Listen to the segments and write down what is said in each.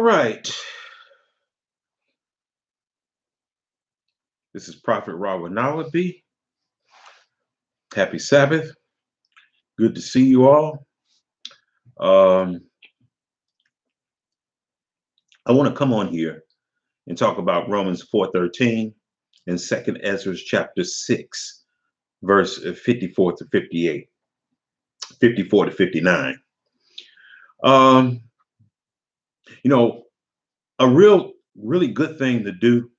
right. This is Prophet Rawanawabi. Happy Sabbath. Good to see you all. Um, I want to come on here and talk about Romans 4:13 and 2nd Esdras chapter 6, verse 54 to 58, 54 to 59. Um, you know, a really good thing to do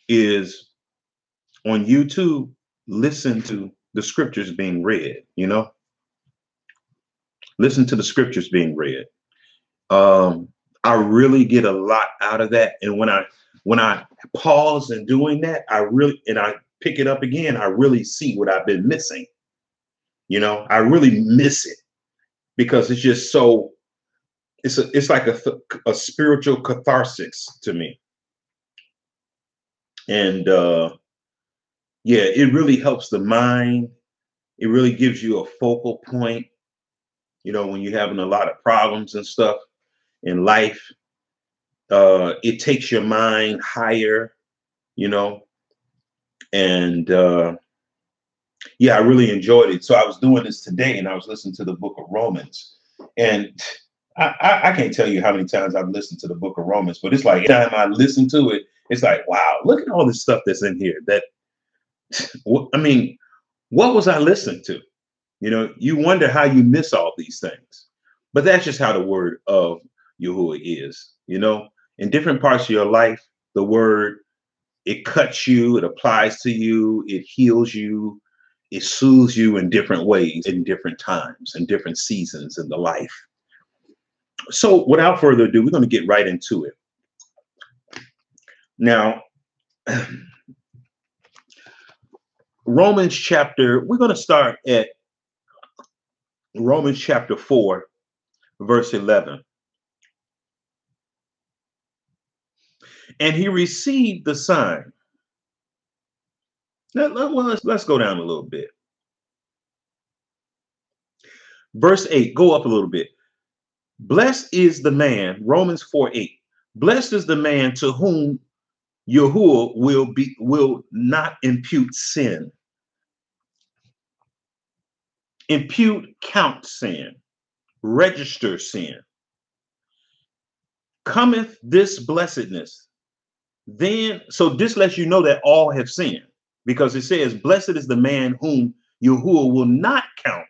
is on YouTube, listen to the scriptures being read, listen to the scriptures being read. I really get a lot out of that. And when I pause in doing that, I pick it up again, I really see what I've been missing. I really miss it because it's just so it's like a spiritual catharsis to me. And yeah, it really helps the mind. It really gives you a focal point, when you're having a lot of problems and stuff in life. It takes your mind higher, you know, and yeah, I really enjoyed it. So I was doing this today and I was listening to the book of Romans, and I can't tell you how many times I've listened to the book of Romans, but it's like every time I listen to it, it's like, wow, look at all this stuff that's in here. I mean, what was I listening to? You wonder how you miss all these things, but that's just how the word of Yahuwah is. In different parts of your life, the word, it cuts you, it applies to you, it heals you, it soothes you in different ways, in different times, in different seasons in the life. So without further ado, we're going to get right into it. Now, we're going to start at Romans chapter 4, verse 11. And he received the sign. Now, let's go down a little bit. Verse 8, go up a little bit. Blessed is the man, Romans 4:8. Blessed is the man to whom Yahuwah will not impute sin. Impute, count sin, register sin. Cometh this blessedness. Then, so this lets you know that all have sinned, because it says, blessed is the man whom Yahuwah will not count,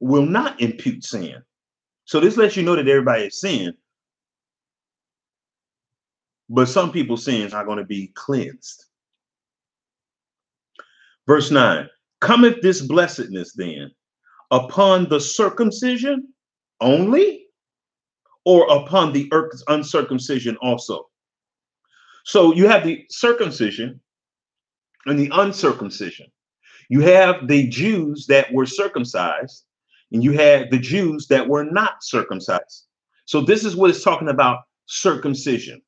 will not impute sin. So this lets you know that everybody has sinned, but some people's sins are going to be cleansed. Verse 9, cometh this blessedness then upon the circumcision only, or upon the uncircumcision also? So you have the circumcision and the uncircumcision. You have the Jews that were circumcised, and you had the Jews that were not circumcised. So this is what it's talking about, circumcision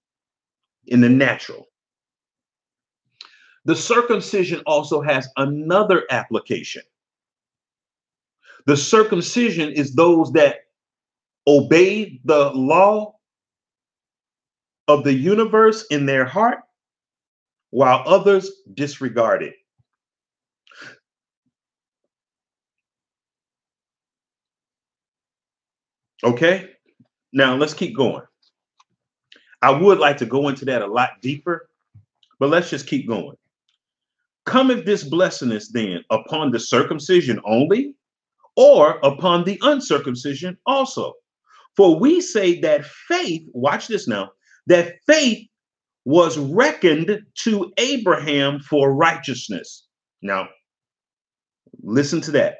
in the natural. The circumcision also has another application. The circumcision is those that obey the law of the universe in their heart, while others disregard it. Okay, now let's keep going. I would like to go into that a lot deeper, but let's just keep going. Cometh this blessedness then upon the circumcision only, or upon the uncircumcision also? For we say that faith, watch this now, that faith was reckoned to Abraham for righteousness. Now, listen to that.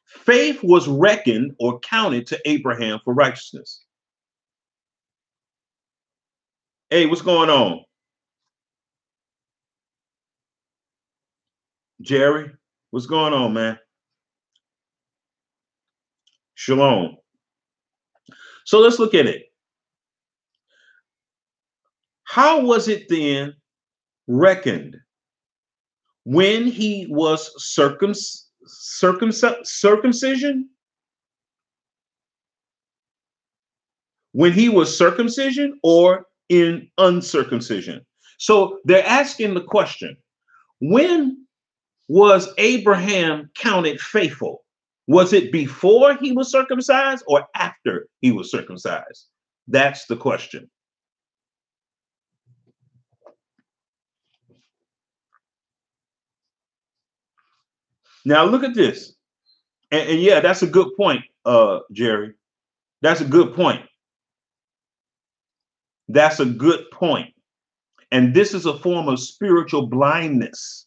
Faith was reckoned or counted to Abraham for righteousness. Hey, what's going on? Jerry, what's going on, man? Shalom. So let's look at it. How was it then reckoned? When he was circumcision? When he was circumcision or in uncircumcision? So they're asking the question, when was Abraham counted faithful? Was it before he was circumcised or after he was circumcised? That's the question. Now look at this. And yeah, that's a good point, Jerry. That's a good point. That's a good point. And this is a form of spiritual blindness.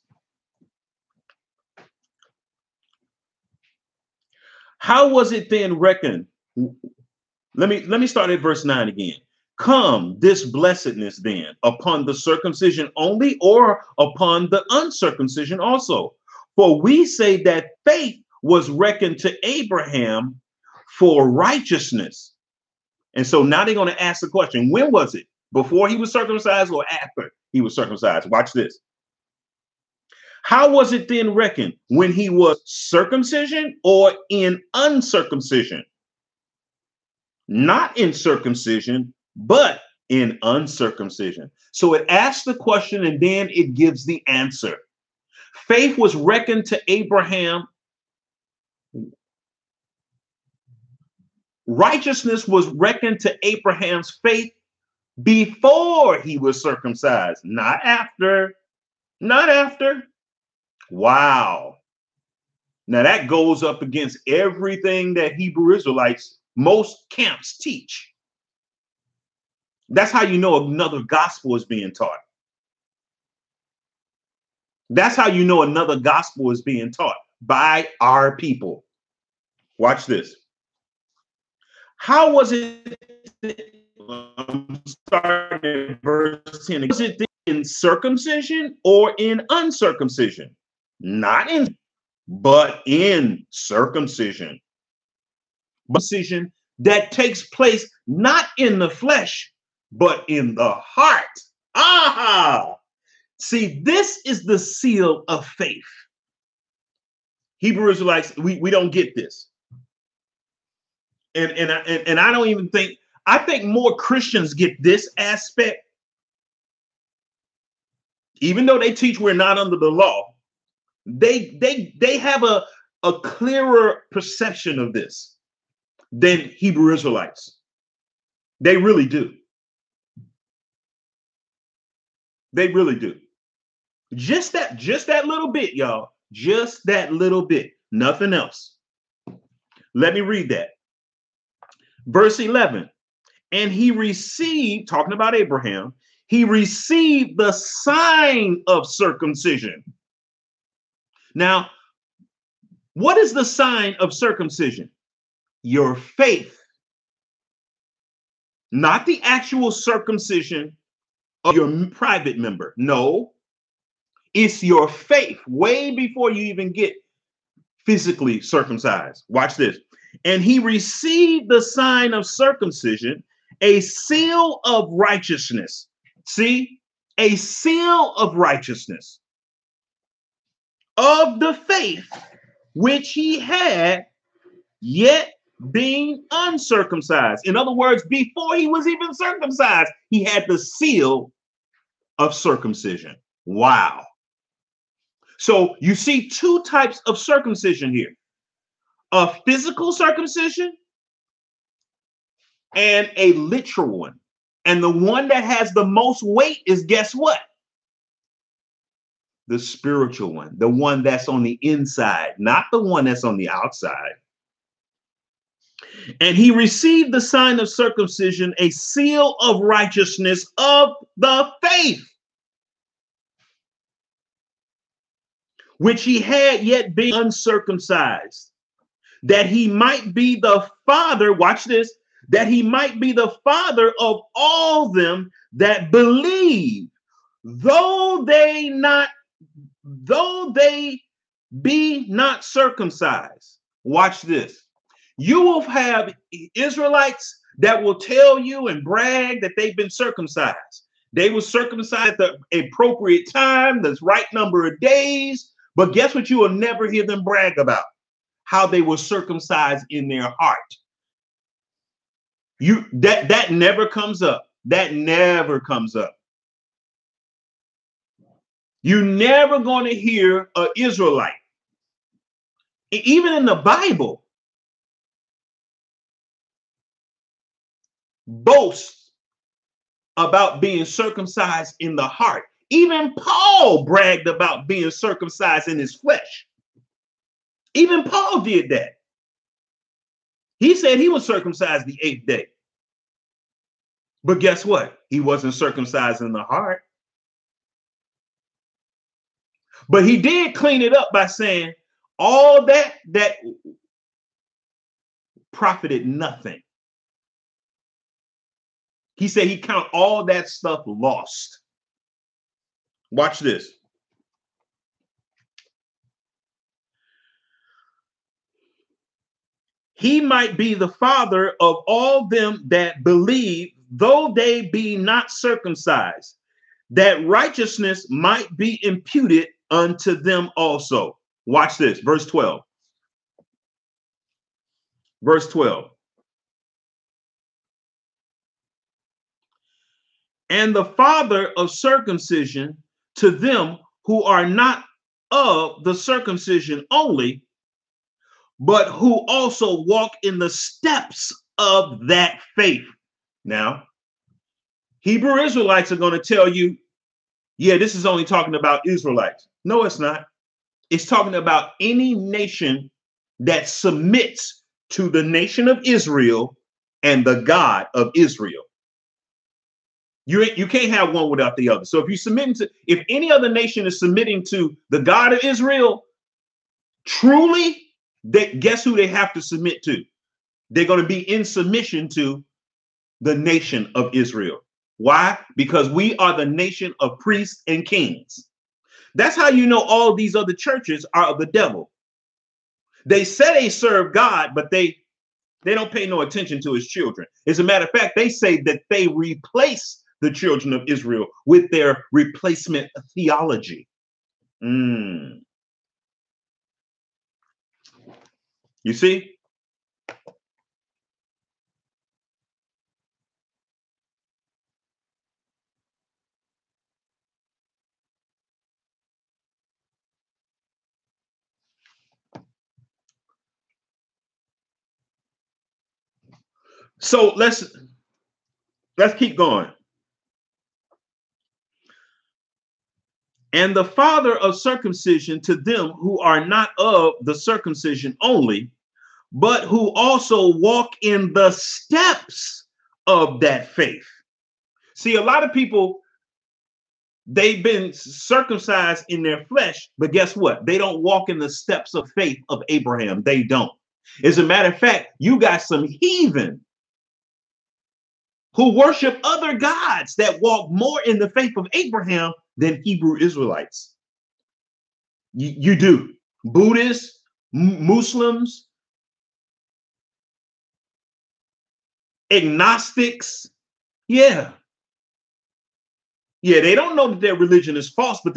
How was it then reckoned? Let me start at verse 9 again. Come this blessedness then upon the circumcision only, or upon the uncircumcision also? For we say that faith was reckoned to Abraham for righteousness. And so now they're going to ask the question, when was it? Before he was circumcised or after he was circumcised? Watch this. How was it then reckoned? When he was circumcision or in uncircumcision? Not in circumcision, but in uncircumcision. So it asks the question and then it gives the answer. Faith was reckoned to Abraham. Righteousness was reckoned to Abraham's faith before he was circumcised, not after. Not after. Wow. Now that goes up against everything that Hebrew Israelites, most camps teach. That's how you know another gospel is being taught. That's how you know another gospel is being taught by our people. Watch this. How was it? Starting at verse 10. Was it in circumcision or in uncircumcision? Not in, but in circumcision. Circumcision that takes place not in the flesh, but in the heart. Aha! See, this is the seal of faith. Hebrew Israelites, we don't get this. And I don't even think, I think more Christians get this aspect. Even though they teach we're not under the law, they have a clearer perception of this than Hebrew Israelites. They really do. They really do. Just that little bit, y'all. Just that little bit. Nothing else. Let me read that. Verse 11. And he received, talking about Abraham, he received the sign of circumcision. Now, what is the sign of circumcision? Your faith. Not the actual circumcision of your private member. No, it's your faith way before you even get physically circumcised. Watch this. And he received the sign of circumcision, a seal of righteousness. See, a seal of righteousness of the faith which he had, yet being uncircumcised. In other words, before he was even circumcised, he had the seal of circumcision. Wow. So you see two types of circumcision here. A physical circumcision and a literal one. And the one that has the most weight is, guess what? The spiritual one, the one that's on the inside, not the one that's on the outside. And he received the sign of circumcision, a seal of righteousness of the faith, which he had yet been uncircumcised, that he might be the father, watch this, that he might be the father of all them that believe, though they be not circumcised. Watch this. You will have Israelites that will tell you and brag that they've been circumcised. They were circumcised at the appropriate time, the right number of days. But guess what? You will never hear them brag about how they were circumcised in their heart. That never comes up. That never comes up. You're never going to hear an Israelite, even in the Bible, boast about being circumcised in the heart. Even Paul bragged about being circumcised in his flesh. Even Paul did that. He said he was circumcised the 8th day. But guess what? He wasn't circumcised in the heart. But he did clean it up by saying all that profited nothing. He said he count all that stuff lost. Watch this. He might be the father of all them that believe, though they be not circumcised, that righteousness might be imputed unto them also. Watch this, verse 12. Verse 12. And the father of circumcision to them who are not of the circumcision only, but who also walk in the steps of that faith. Now, Hebrew Israelites are going to tell you, yeah, this is only talking about Israelites. No, it's not. It's talking about any nation that submits to the nation of Israel and the God of Israel. You can't have one without the other. So if any other nation is submitting to the God of Israel, truly, guess who they have to submit to? They're going to be in submission to the nation of Israel. Why? Because we are the nation of priests and kings. That's how you know all these other churches are of the devil. They say they serve God, but they don't pay no attention to his children. As a matter of fact, they say that they replace the children of Israel with their replacement theology. You see? So let's keep going. And the father of circumcision to them who are not of the circumcision only, but who also walk in the steps of that faith. See, a lot of people, they've been circumcised in their flesh, but guess what? They don't walk in the steps of faith of Abraham. They don't. As a matter of fact, you got some heathen who worship other gods that walk more in the faith of Abraham than Hebrew Israelites. You do. Buddhists, Muslims, agnostics. Yeah, they don't know that their religion is false, but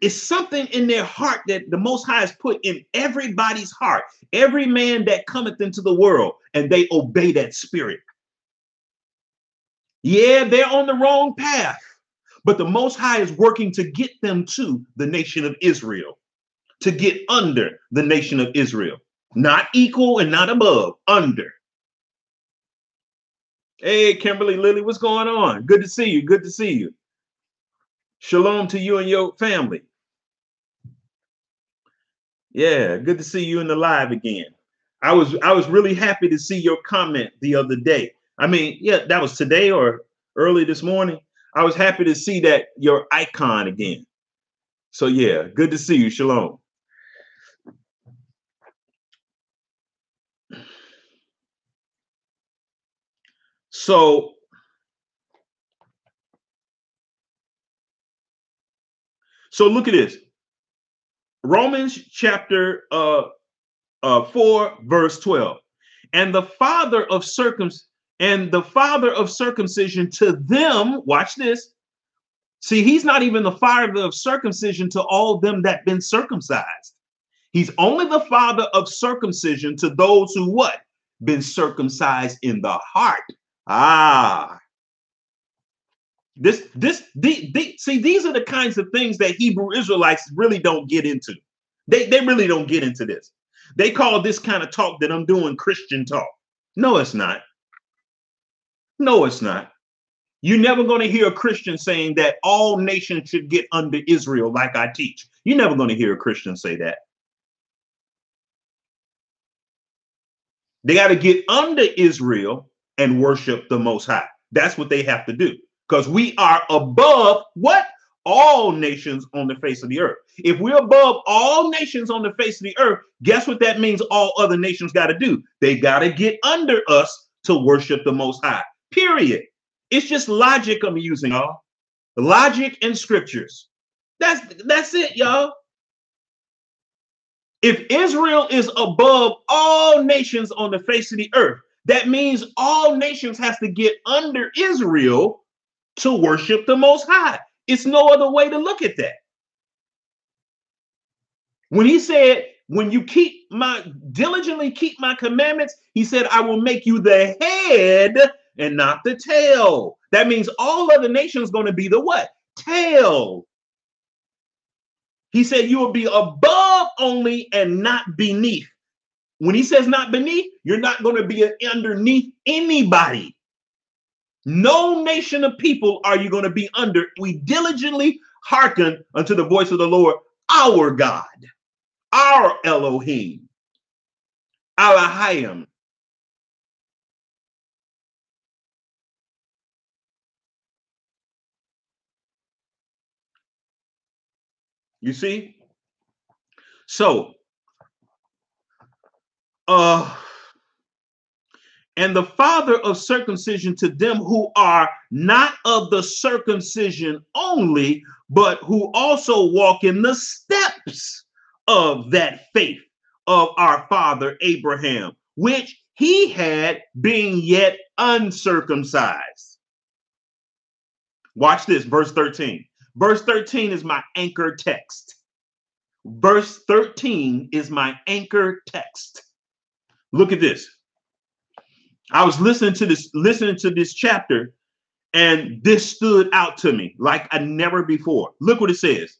it's something in their heart that the Most High has put in everybody's heart. Every man that cometh into the world, and they obey that spirit. Yeah, they're on the wrong path, but the Most High is working to get them to the nation of Israel, to get under the nation of Israel, not equal and not above, under. Hey, Kimberly Lily, what's going on? Good to see you. Good to see you. Shalom to you and your family. Yeah, good to see you in the live again. I was really happy to see your comment the other day. I mean, yeah, that was today or early this morning. I was happy to see that your icon again. So yeah, good to see you. Shalom. So look at this. Romans chapter 4, verse 12. And the father of circumcision to them, watch this. See, he's not even the father of circumcision to all them that been circumcised. He's only the father of circumcision to those who what? been circumcised in the heart. Ah, see, these are the kinds of things that Hebrew Israelites really don't get into. They really don't get into this. They call this kind of talk that I'm doing Christian talk. No, it's not. No, it's not. You're never going to hear a Christian saying that all nations should get under Israel like I teach. You're never going to hear a Christian say that. They got to get under Israel and worship the Most High. That's what they have to do, because we are above what? All nations on the face of the earth. If we're above all nations on the face of the earth, guess what that means all other nations got to do? They got to get under us to worship the Most High. Period. It's just logic I'm using, y'all. Logic and scriptures. That's it, y'all. If Israel is above all nations on the face of the earth, that means all nations has to get under Israel to worship the Most High. It's no other way to look at that. When he said, when you diligently keep my commandments, he said, I will make you the head and not the tail. That means all other nations going to be the what? Tail. He said you will be above only and not beneath. When he says not beneath, you're not going to be underneath anybody. No nation of people are you going to be under. We diligently hearken unto the voice of the Lord, our God, our Elohim, Elohim. You see? So, and the father of circumcision to them who are not of the circumcision only, but who also walk in the steps of that faith of our father Abraham, which he had being yet uncircumcised. Watch this, verse 13. Verse 13 is my anchor text. Verse 13 is my anchor text. Look at this. I was listening to this chapter, and this stood out to me like I never before. Look what it says.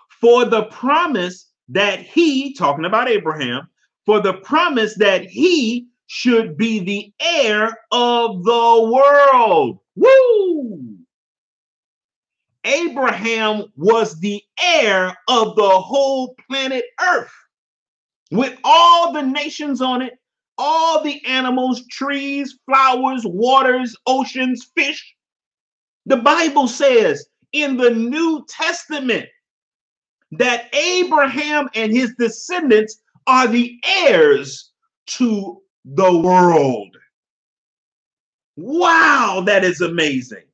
For the promise that he, talking about Abraham, for the promise that he should be the heir of the world. Woo! Abraham was the heir of the whole planet Earth, with all the nations on it, all the animals, trees, flowers, waters, oceans, fish. The Bible says in the New Testament that Abraham and his descendants are the heirs to the world. Wow, that is amazing.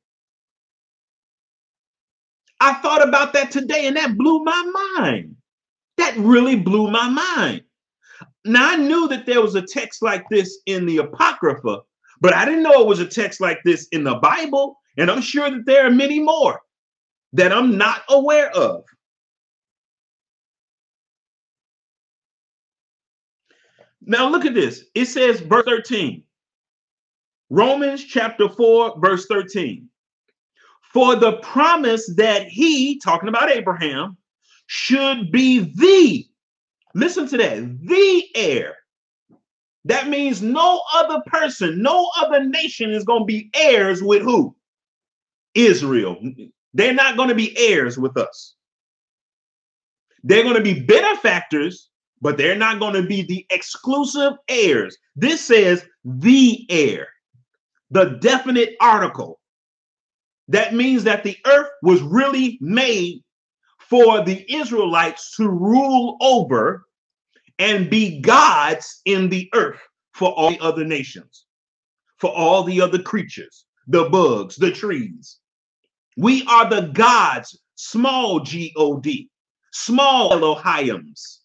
I thought about that today, and that blew my mind. That really blew my mind. Now, I knew that there was a text like this in the Apocrypha, but I didn't know it was a text like this in the Bible. And I'm sure that there are many more that I'm not aware of. Now, look at this. It says, verse 13. Romans chapter 4, verse 13. For the promise that he, talking about Abraham, should be the, listen to that, the heir. That means no other person, no other nation is going to be heirs with who? Israel. They're not going to be heirs with us. They're going to be benefactors, but they're not going to be the exclusive heirs. This says the heir, the definite article. That means that the earth was really made for the Israelites to rule over and be gods in the earth for all the other nations, for all the other creatures, the bugs, the trees. We are the gods, small G-O-D, small Elohims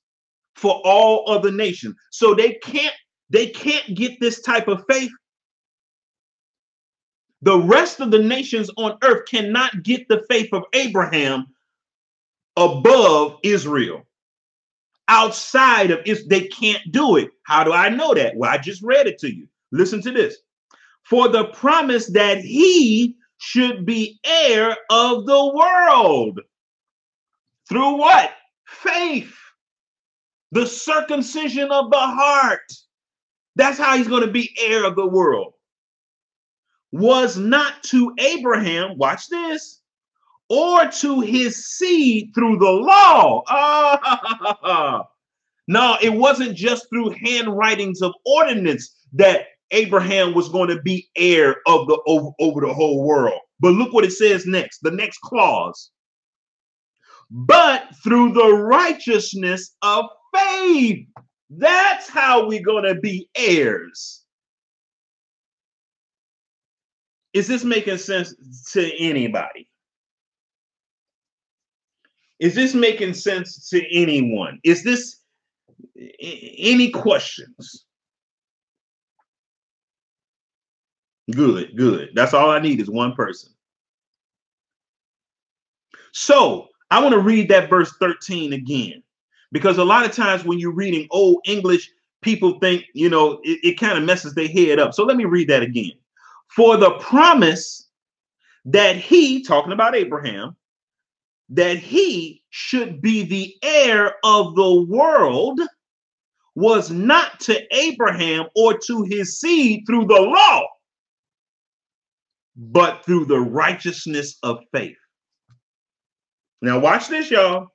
for all other nations. So they can't get this type of faith. The rest of the nations on earth cannot get the faith of Abraham above Israel. outside of if they can't do it. How do I know that? Well, I just read it to you. Listen to this. For the promise that he should be heir of the world. Through what? Faith. The circumcision of the heart. That's how he's going to be heir of the world. Was not to Abraham, watch this, or to his seed through the law. No, it wasn't just through handwritings of ordinance that Abraham was going to be heir of the over the whole world. But look what it says next, the next clause. But through the righteousness of faith. That's how we're going to be heirs. Is this making sense to anybody? Is this making sense to anyone? Is this any questions? Good, good. That's all I need is one person. So I want to read that verse 13 again, because a lot of times when you're reading Old English, people think, it kind of messes their head up. So let me read that again. For the promise that he, talking about Abraham, that he should be the heir of the world was not to Abraham or to his seed through the law, but through the righteousness of faith. Now watch this, y'all.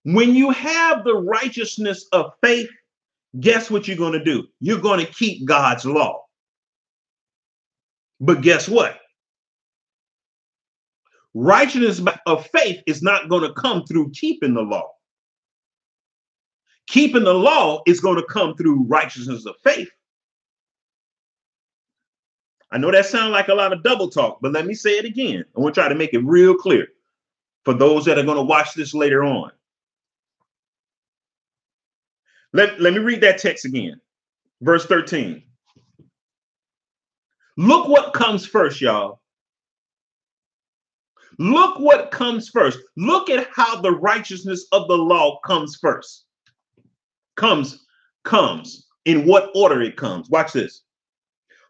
When you have the righteousness of faith, guess what you're going to do? You're going to keep God's law. But guess what? Righteousness of faith is not going to come through keeping the law. Keeping the law is going to come through righteousness of faith. I know that sounds like a lot of double talk, but let me say it again. I want to try to make it real clear for those that are going to watch this later on. Let me read that text again. Verse 13. Look what comes first, y'all. Look what comes first. Look at how the righteousness of the law comes first. Comes in what order it comes. Watch this.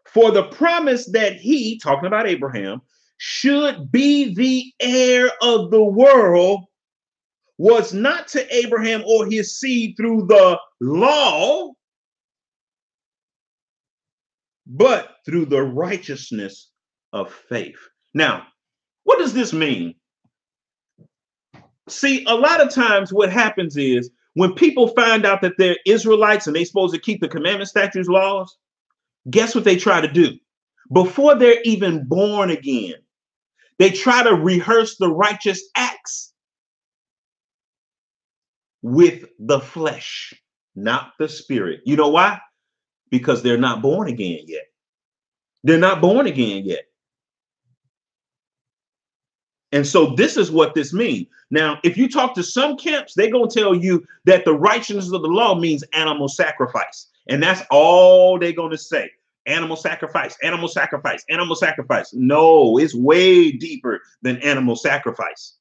For the promise that he, talking about Abraham, should be the heir of the world was not to Abraham or his seed through the law, but through the righteousness of faith. Now, what does this mean? See, a lot of times what happens is when people find out that they're Israelites and they're supposed to keep the commandments, statutes, laws, guess what they try to do? Before they're even born again, they try to rehearse the righteous acts with the flesh, not the spirit. You know why? Because they're not born again yet. They're not born again yet. And so this is what this means. Now, if you talk to some camps, they're going to tell you that the righteousness of the law means animal sacrifice. And that's all they're going to say. Animal sacrifice, animal sacrifice, animal sacrifice. No, it's way deeper than animal sacrifice.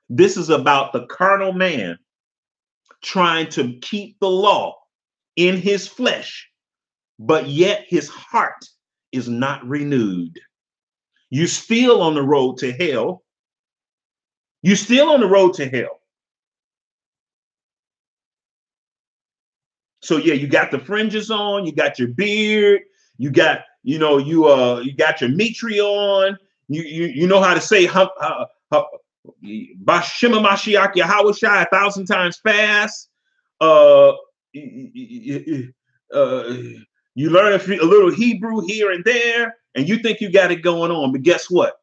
This is about the carnal man trying to keep the law in his flesh, but yet his heart is not renewed. You're still on the road to hell. You're still on the road to hell. So yeah, you got the fringes on, you got your beard, you got, you got your mitri on, you know how to say Bashima Mashiach Yahawashi 1,000 times fast. You learn a little Hebrew here and there, and you think you got it going on. But guess what?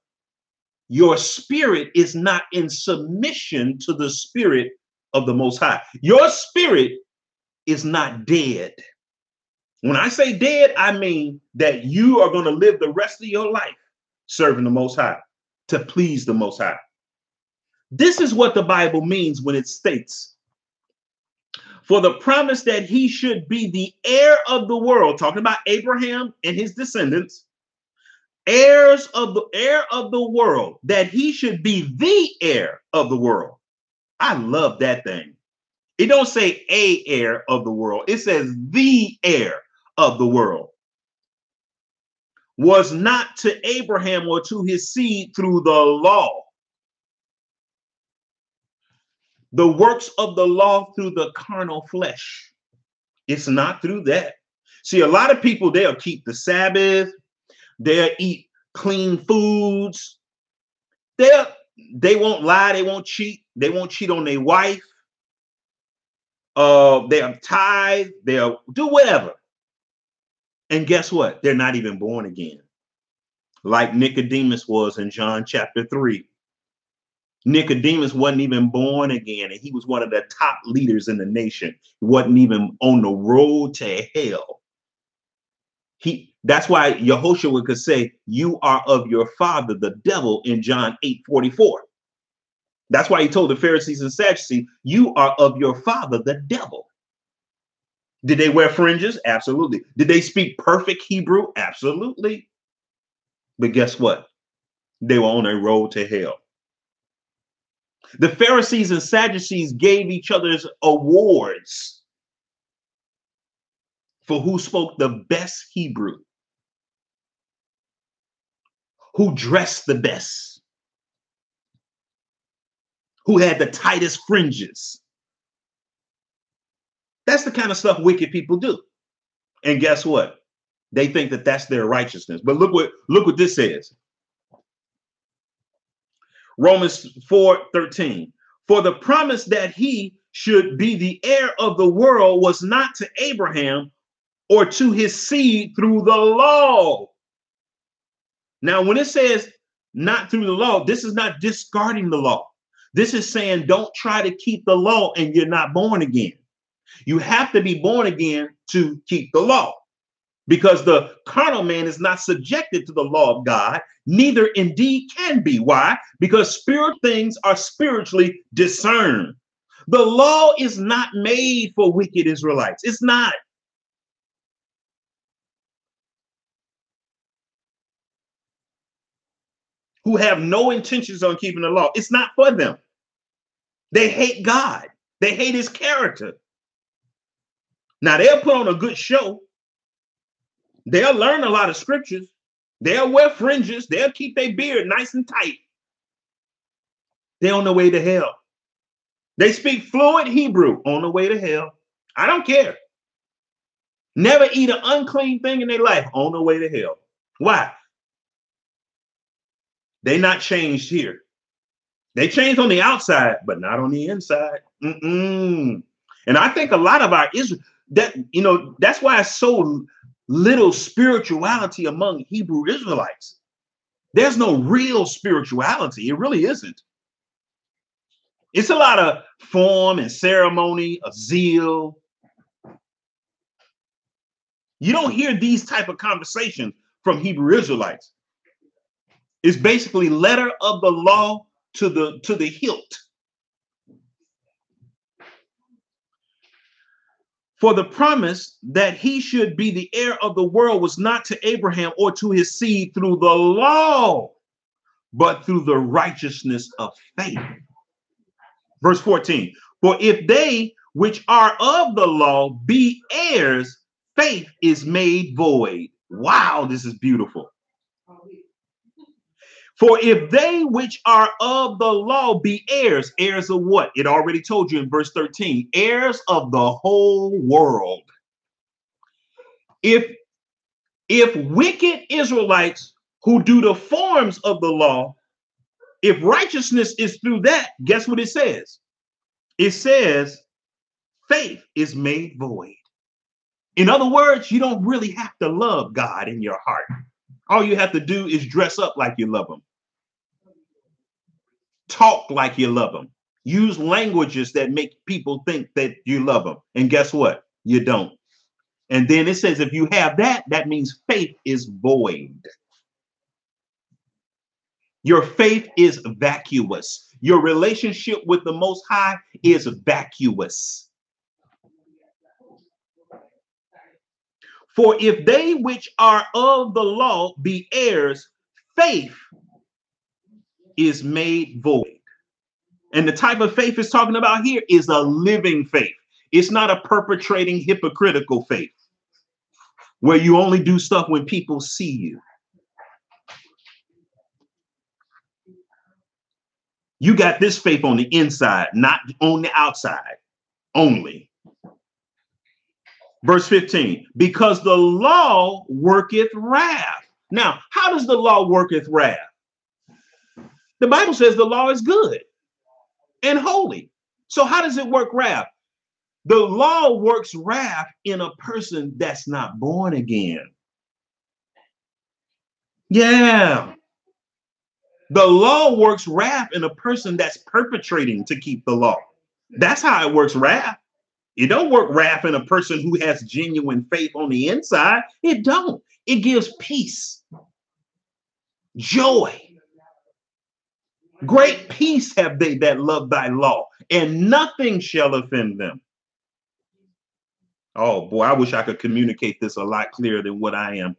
Your spirit is not in submission to the spirit of the Most High. Your spirit is not dead. When I say dead, I mean that you are going to live the rest of your life serving the Most High, to please the Most High. This is what the Bible means when it states, for the promise that he should be the heir of the world, talking about Abraham and his descendants, Heirs of the heir of the world, that he should be the heir of the world. I love that thing. It don't say a heir of the world. It says the heir of the world. Was not to Abraham or to his seed through the law. The works of the law through the carnal flesh. It's not through that. See, a lot of people, they'll keep the Sabbath. They'll eat clean foods. They won't lie. They won't cheat. They won't cheat on their wife. They'll tithe. They'll do whatever. And guess what? They're not even born again. Like Nicodemus was in John chapter 3. Nicodemus wasn't even born again, and he was one of the top leaders in the nation. He wasn't even on the road to hell. That's why Yehoshua could say, "You are of your father, the devil," in John 8:44. That's why he told the Pharisees and Sadducees, "You are of your father, the devil." Did they wear fringes? Absolutely. Did they speak perfect Hebrew? Absolutely. But guess what? They were on a road to hell. The Pharisees and Sadducees gave each other's awards for who spoke the best Hebrew, who dressed the best, who had the tightest fringes. That's the kind of stuff wicked people do. And guess what? They think that that's their righteousness. But look what this says. Romans 4:13. For the promise that he should be the heir of the world was not to Abraham or to his seed through the law. Now, when it says not through the law, this is not discarding the law. This is saying don't try to keep the law and you're not born again. You have to be born again to keep the law, because the carnal man is not subjected to the law of God, neither indeed can be. Why? Because spiritual things are spiritually discerned. The law is not made for wicked Israelites. It's not. Who have no intentions on keeping the law. It's not for them. They hate God. They hate his character. Now, they'll put on a good show. They'll learn a lot of scriptures. They'll wear fringes. They'll keep their beard nice and tight. They're on the way to hell. They speak fluent Hebrew, on the way to hell. I don't care. Never eat an unclean thing in their life, on the way to hell. Why? They not changed here. They changed on the outside, but not on the inside. And I think a lot of our Israel, that's why it's so little spirituality among Hebrew Israelites. There's no real spirituality. It really isn't. It's a lot of form and ceremony, of zeal. You don't hear these type of conversations from Hebrew Israelites. It's basically letter of the law to the hilt. For the promise that he should be the heir of the world was not to Abraham or to his seed through the law, but through the righteousness of faith. Verse 14. For if they which are of the law be heirs, faith is made void. Wow, this is beautiful. For if they which are of the law be heirs, heirs of what? It already told you in verse 13, heirs of the whole world. If wicked Israelites who do the forms of the law, if righteousness is through that, guess what it says? It says faith is made void. In other words, you don't really have to love God in your heart. All you have to do is dress up like you love him. Talk like you love them. Use languages that make people think that you love them. And guess what? You don't. And then it says if you have that, that means faith is void. Your faith is vacuous. Your relationship with the Most High is vacuous. For if they which are of the law be heirs, faith is made void. And the type of faith it's talking about here is a living faith. It's not a perpetrating hypocritical faith where you only do stuff when people see you. You got this faith on the inside, not on the outside only. Verse 15, because the law worketh wrath. Now, how does the law worketh wrath? The Bible says the law is good and holy. So how does it work wrath? The law works wrath in a person that's not born again. Yeah. The law works wrath in a person that's perpetrating to keep the law. That's how it works wrath. It don't work wrath in a person who has genuine faith on the inside. It don't. It gives peace, joy. Great peace have they that love thy law, and nothing shall offend them. Oh boy, I wish I could communicate this a lot clearer than what I am.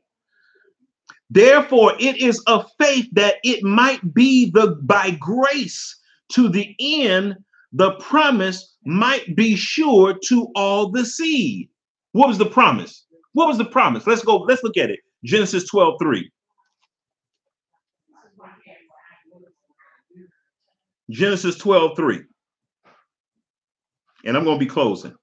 Therefore, it is of faith that it might be by grace to the end the promise might be sure to all the seed. What was the promise? What was the promise? Let's look at it. Genesis 12:3. Genesis 12:3. And I'm going to be closing.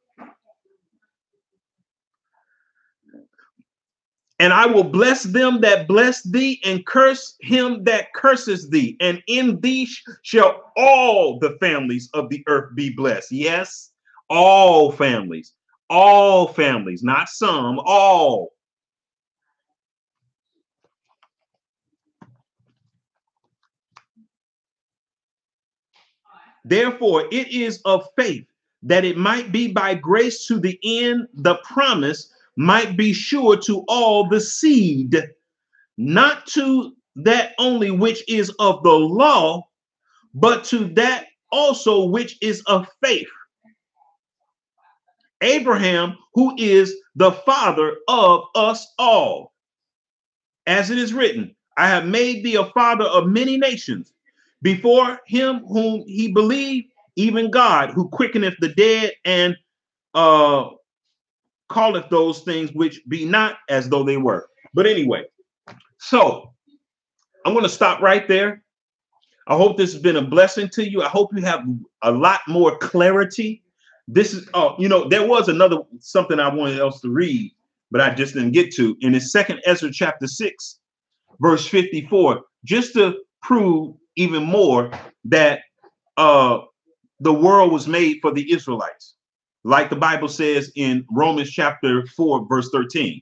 And I will bless them that bless thee, and curse him that curses thee. And in thee shall all the families of the earth be blessed. Yes, all families, not some, all. Therefore, it is of faith that it might be by grace to the end the promise might be sure to all the seed, not to that only which is of the law, but to that also which is of faith. Abraham, who is the father of us all. As it is written, I have made thee a father of many nations, before him whom he believed, even God, who quickeneth the dead and calleth those things which be not as though they were. But anyway, so I'm going to stop right there. I hope this has been a blessing to you. I hope you have a lot more clarity. This is, there was something I wanted else to read, but I just didn't get to. And it's 2 Esdras chapter 6, verse 54, just to prove even more that the world was made for the Israelites. Like the Bible says in Romans chapter 4, verse 13.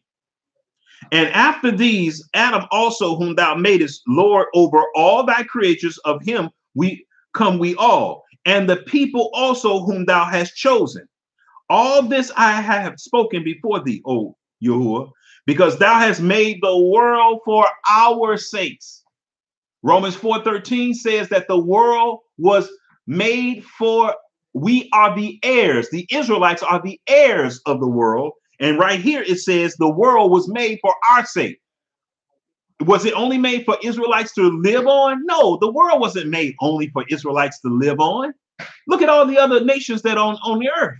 And after these, Adam also, whom thou madest Lord over all thy creatures, of him we all, and the people also whom thou hast chosen. All this I have spoken before thee, O Yahuwah, because thou hast made the world for our sakes. Romans 4:13 says that the world was made for, we are the heirs. The Israelites are the heirs of the world. And right here it says the world was made for our sake. Was it only made for Israelites to live on? No, the world wasn't made only for Israelites to live on. Look at all the other nations that are on the earth.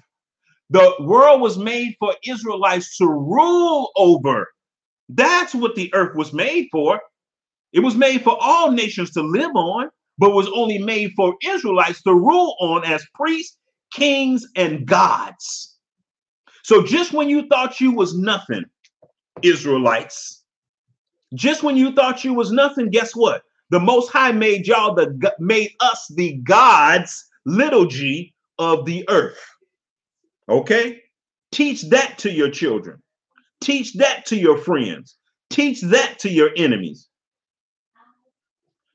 The world was made for Israelites to rule over. That's what the earth was made for. It was made for all nations to live on, but was only made for Israelites to rule on as priests, kings, and gods. So just when you thought you was nothing, Israelites, just when you thought you was nothing, guess what? The Most High made made us the gods, little g, of the earth. Okay? Teach that to your children. Teach that to your friends. Teach that to your enemies.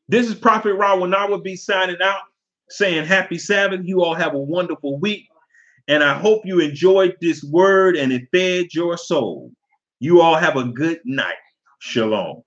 This is Prophet Rawanawa will be signing out, saying happy Sabbath. You all have a wonderful week. And I hope you enjoyed this word and it fed your soul. You all have a good night. Shalom.